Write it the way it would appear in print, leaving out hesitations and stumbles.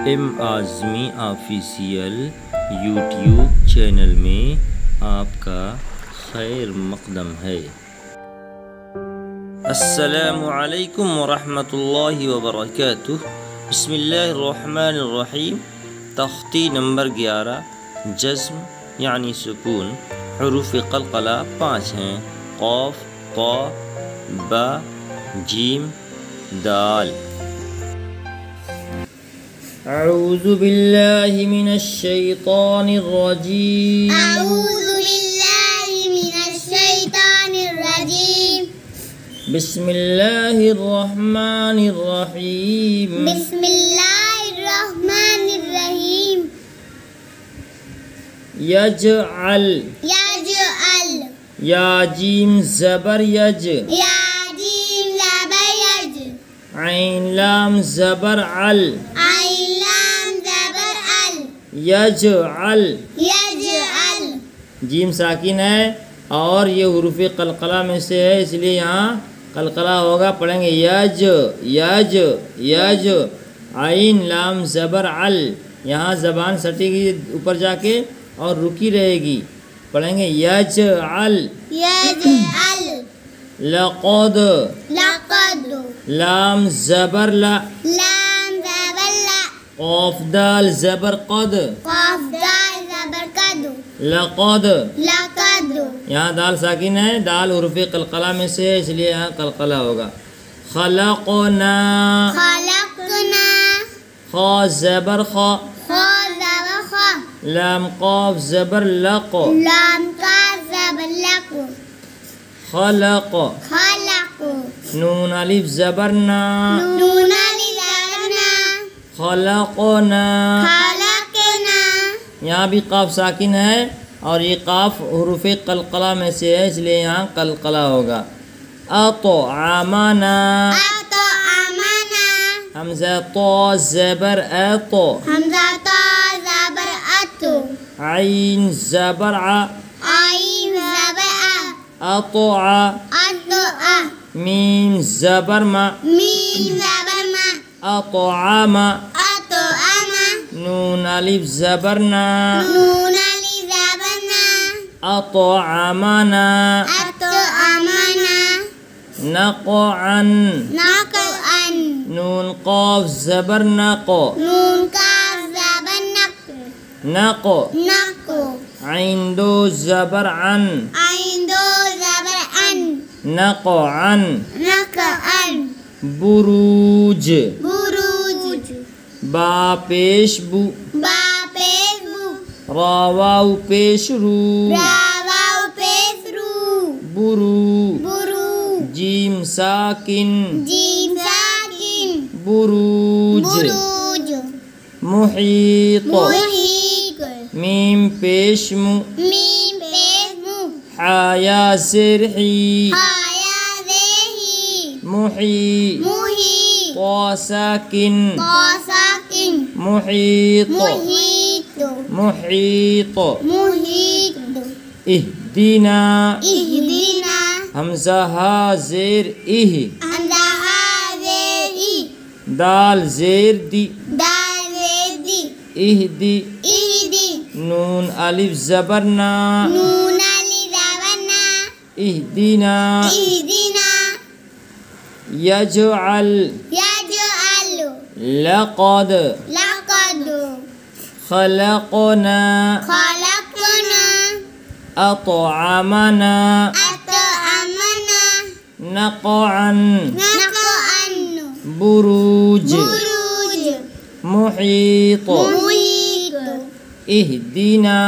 M Azmi official YouTube channel में आपका खैर मक़दम है। अस्सलामु अलैकुम वरहमतुल्लाहि वबरकातुह। बिस्मिल्लाहिर्रहमानिर्रहीम। तख्ती नंबर 11 जज़्म यानी सुकून। हुरूफ़ क़लक़ला 5 हैं। क़ाफ़, क़ा, बा, जीम, दाल। अऊज़ु बिल्लाहि मिनश शैतानिर रजीम। अऊज़ु बिल्लाहि मिनश शैतानिर रजीम। बिस्मिल्लाहिर रहमानिर रहीम। बिस्मिल्लाहिर रहमानिर रहीम। यजअल, यजअल, या जीम ज़बर यज, या जीम ज़बर यज, ऐन लाम ज़बर अल, ऐन लाम ज़बर अल, यजअल। यजअल। जीम साकिन है और ये हुरूफ़ क़लक़ला में से है, इसलिए यहाँ क़लक़ला होगा। पढ़ेंगे यज यज यज। आइन लाम ज़बर अल, यहाँ ज़बान सटेगी ऊपर जाके और रुकी रहेगी। पढ़ेंगे यज अल। यजअल। लक़द, लक़द, लाम ज़बर ला, लाम ज़बर ला, क़ाफ़ दाल ज़बर क़द, क़ाफ़ दाल ज़बर क़द, लक़द। लक़द। यहाँ दाल साकिन है, दाल हुरूफ़ क़लक़ला में से है, इसलिए यहाँ क़लक़ला होगा। ख़लक़ना, ख़लक़ना, ख़ा ज़बर ख़ा, ख़ा ज़बर ख़ा, लाम क़ाफ़ ज़बर लक़, लाम काफ़ ज़बर लक़, ख़लक़। ख़लक़, नून अलिफ ज़बर ना, नून अलिफ ज़बर ना, ख़लक़ना। ख़लक़ना। यहाँ भी क़ाफ़ साकिन है और ये क़ाफ़ हुरूफ़ क़लक़ला में से है, इसलिए यहाँ क़लक़ला होगा। अतअमना, अतअमना, हमज़ा तो ज़बर अतो, हमज़ा ता ज़बर अतो, ऐन ज़बर आ, ऐन ज़बर आ, अतआ। अतआ, मीम ज़बर मा, मीम ज़बर मा, अतआमा। अतअमा, नून अलिफ ज़बर ना, नून अलिफ ज़बर ना, अतअमना। अतअमना, नक़अन, नक़अन, नून क़ाफ़ ज़बर नक़, नून काफ़ ज़बर नक़, नक़। नक़, ऐन दो ज़बर अन, ऐन दो ज़बर अन, नक़अन। नक़अन। बुरूज, बुरूज, बा पेश बु, बा पेश बु, रा वाव पेश रू, रा वाव पेश रू, बुरू। बुरू, जीम साकिन, जीम साकिन, बुरूज। बुरूज, मुहीत, मुहीत, मीम पेश मु, मीम पेश मु, हाया ज़ेर ही, हाया ज़ेही, मुही। मुहीत, क़ा साकिन, क़ा साकिन, मुहीत, मुहीत, मुहीत। मुहीत। इहदिना, इहदिना, हमज़ा हा ज़ेर इह, हमज़ा हा ज़ेर ई, दाल ज़ेर दी, दाल ज़ेर दी, इहदी। इहदी, नून अलिफ ज़बर ना, नून अलिफ ज़बर ना, इहदिना। इहदिना। यजअल, यजअल, लक़द, लक़द, ख़लक़ना, ख़लक़ना, अतअमना, अतअमना, नक़अन। नक़अन। बुरूज, बुरूज, मुहीत, मुहीत, इहदिना।